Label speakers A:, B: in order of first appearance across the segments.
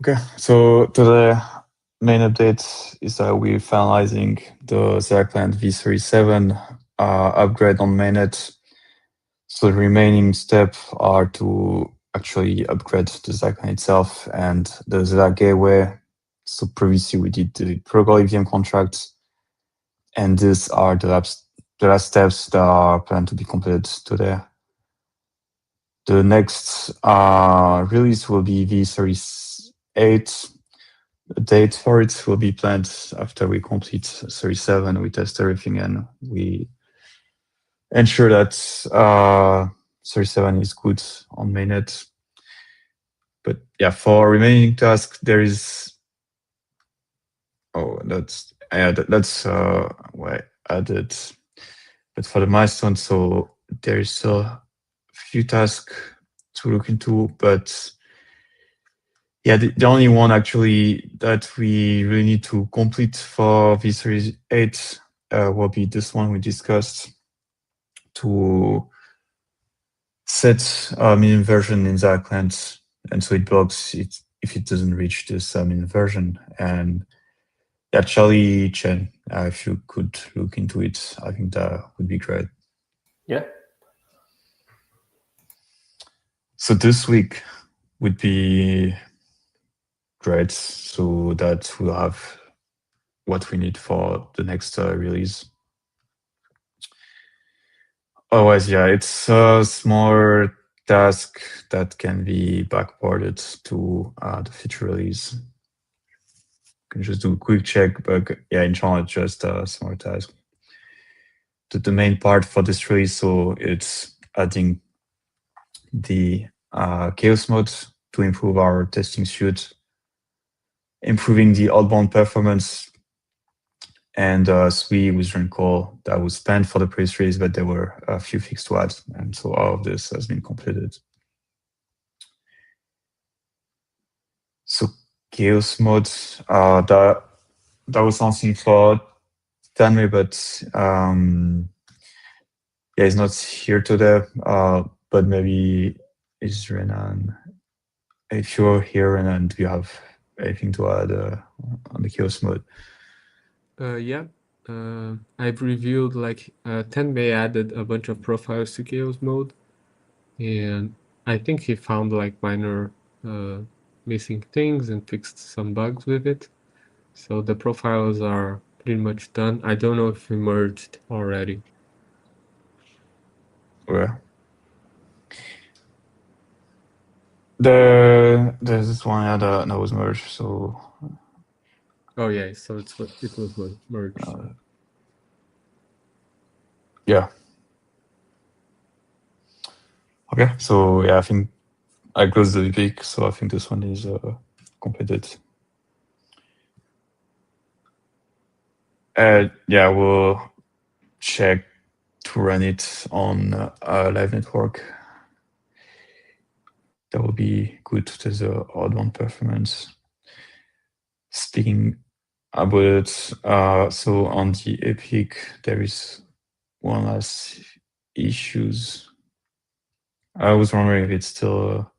A: Okay, so the main update is that we're finalizing the ZetaChain V37 upgrade on mainnet. So the remaining step are to actually upgrade the ZetaChain itself and the Zeta gateway. So previously we did the protocol EVM contracts, and these are the last steps that are planned to be completed today. The next release will be V38. The date for it will be planned after we complete 37. We test everything and we ensure that 37 is good on mainnet. But yeah, for remaining tasks, there is. Oh, that's what I added. But for the milestone, so there is still a few tasks to look into, but yeah, the only one actually that we really need to complete for V38 will be this one we discussed, to set a minimum version in ZetaChain, and so it blocks it if it doesn't reach this minimum version. And yeah, Charlie Chen, if you could look into it, I think that would be great.
B: Yeah.
A: So this week would be great, so that we'll have what we need for the next release. Otherwise, yeah, it's a smaller task that can be backported to the future release. You can just do a quick check, but yeah, in general, it's just a smaller task. The main part for this release, so it's adding the chaos mode to improve our testing suite, improving the outbound performance, and SWE withdrawn call that was planned for the previous release, but there were a few fixes to add, and so all of this has been completed. So chaos mode, that was something for Tanmay, but yeah, he's not here today. But maybe is Renan. If you're here, Renan, do you have anything to add on the chaos mode?
C: Yeah. I've reviewed Tenbei added a bunch of profiles to chaos mode, and I think he found minor missing things and fixed some bugs with it. So the profiles are pretty much done. I don't know if we merged already.
A: Yeah. There's this one that was merged, so.
C: Oh yeah, so it was merged.
A: Yeah. Okay, so yeah, I think I closed the peak, so I think this one is completed. Yeah, we'll check to run it on a live network. That will be good to test the outbound performance. Speaking about it, so on the Epic, there is one last issues. I was wondering if it still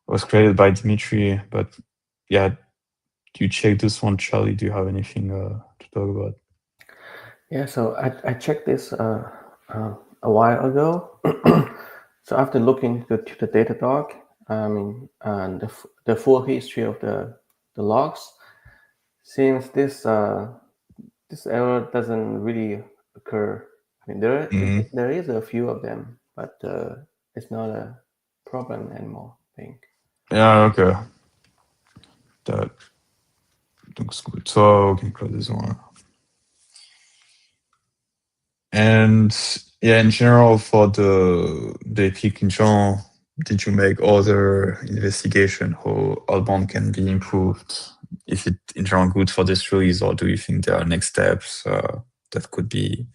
A: was created by Dimitri, but yeah, do you check this one, Charlie? Do you have anything to talk about?
B: Yeah, so I checked this a while ago. So after looking to the data doc, and the full history of the logs, seems this error doesn't really occur. I mean, there is a few of them, but it's not a problem anymore, I think.
A: Yeah, okay. That looks good. So we can close this one. And yeah, in general, for the Epic in general, did you make other investigation how outbound can be improved? Is it in general good for this release, or do you think there are next steps that could be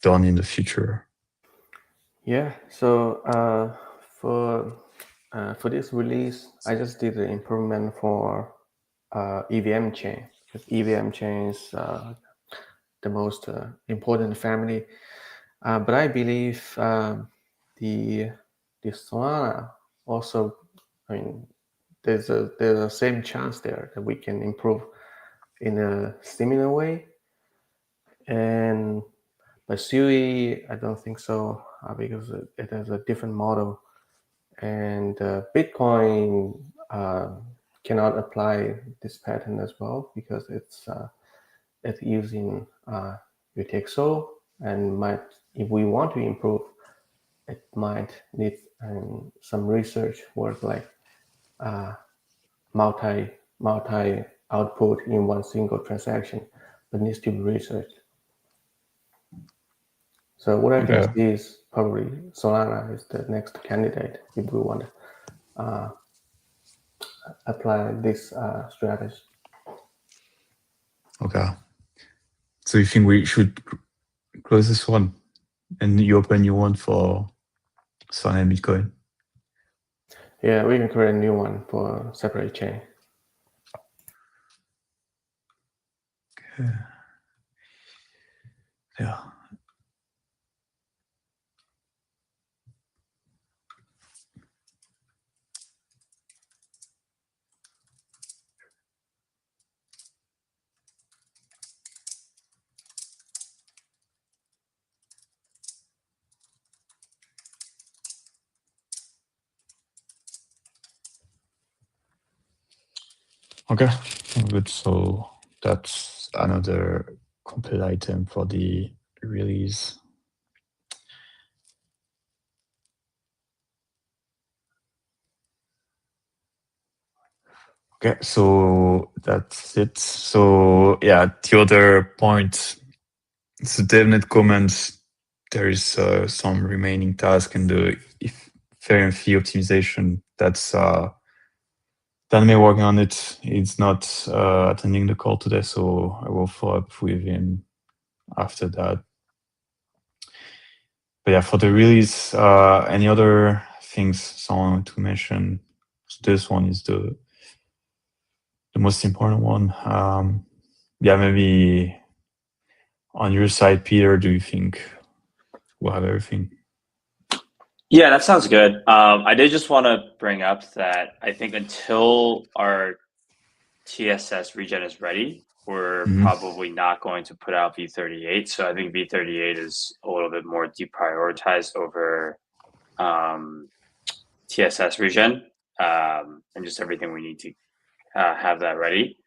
A: done in the future?
B: Yeah. So for this release, I just did the improvement for EVM chain, because EVM chain is the most important family. But I believe the Solana also, I mean, there's a same chance there that we can improve in a similar way. And but Sui, I don't think so, because it has a different model, and Bitcoin cannot apply this pattern as well because it's using UTXO, and might, if we want to improve, it might need some research work, like multi output in one single transaction, but needs to be researched. So what I can see is probably Solana is the next candidate if we want to apply this strategy.
A: Okay. So you think we should close this one and you open a new one for Solana and Bitcoin?
B: Yeah, we can create a new one for separate chain.
A: Okay. Yeah. Okay, good. So that's another complete item for the release. Okay, so that's it. So yeah, the other point, so DevNet comments, there is some remaining task in the Ethereum fee optimization. That's Dan working on it. It's not attending the call today, so I will follow up with him after that. But yeah, for the release, any other things someone to mention? So this one is the most important one. Yeah, maybe on your side, Peter, do you think we'll have everything?
D: Yeah, that sounds good. I did just want to bring up that I think until our TSS regen is ready, we're probably not going to put out V38. So I think V38 is a little bit more deprioritized over TSS regen, and just everything we need to have that ready.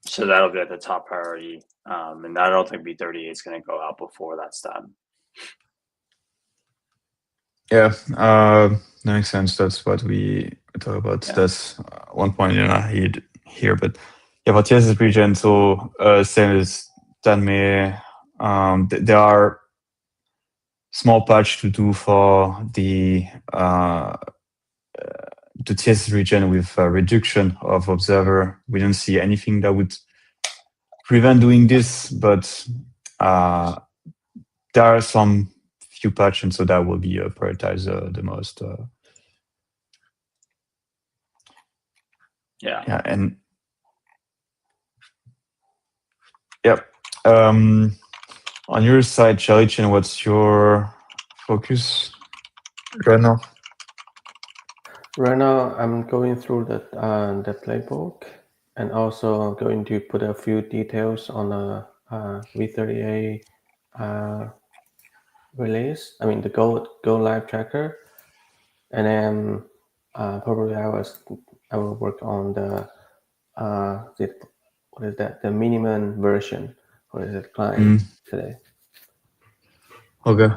D: So that'll be at the top priority. And I don't think V38 is going to go out before that's done.
A: Yeah, that makes sense. That's what we talk about. Yeah. That's one point here, but yeah, but TSS regen. So same as Danme, there are small patch to do for the TSS regen with reduction of observer. We don't see anything that would prevent doing this, but there are some few patches, and so that will be prioritized the most.
D: Yeah,
A: and yep. On your side, ZetaChain, what's your focus right now?
B: Right now, I'm going through the playbook, and also going to put a few details on the V38 release. I mean the go live tracker, and then probably I will work on the what is that, the minimum version for the client today.
A: Okay.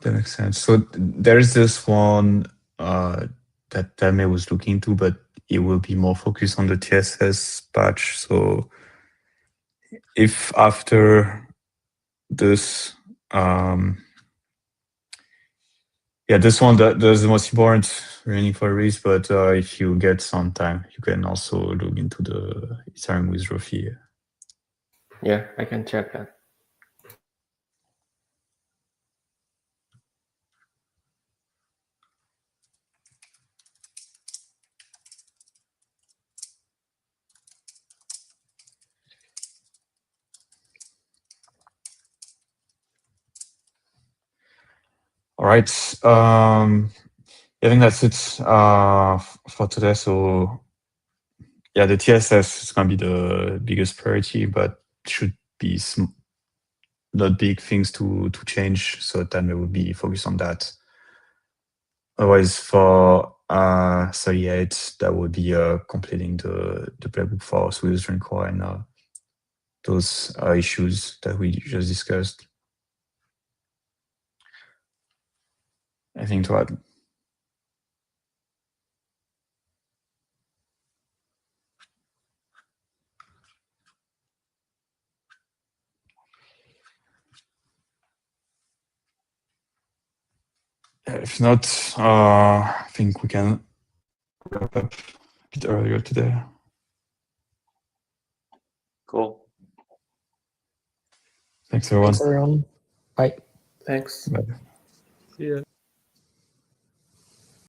A: That makes sense. So there's this one that Tame was looking into, but it will be more focused on the TSS patch. So if after this, yeah, this one that's the most important remaining for release. But if you get some time, you can also look into the Ethereum withdrawal fee.
B: Yeah, I can check that.
A: All All right. I think that's it for today. So yeah, the TSS is going to be the biggest priority, but should be not big things to change. So then we will be focused on that. Otherwise, for 38, that would be completing the playbook for Swiss Core and those issues that we just discussed. Anything to add? If not, I think we can wrap up a bit earlier today.
D: Cool.
A: Thanks, everyone.
E: Thanks, everyone. Bye.
B: Thanks.
A: Bye.
C: Yeah.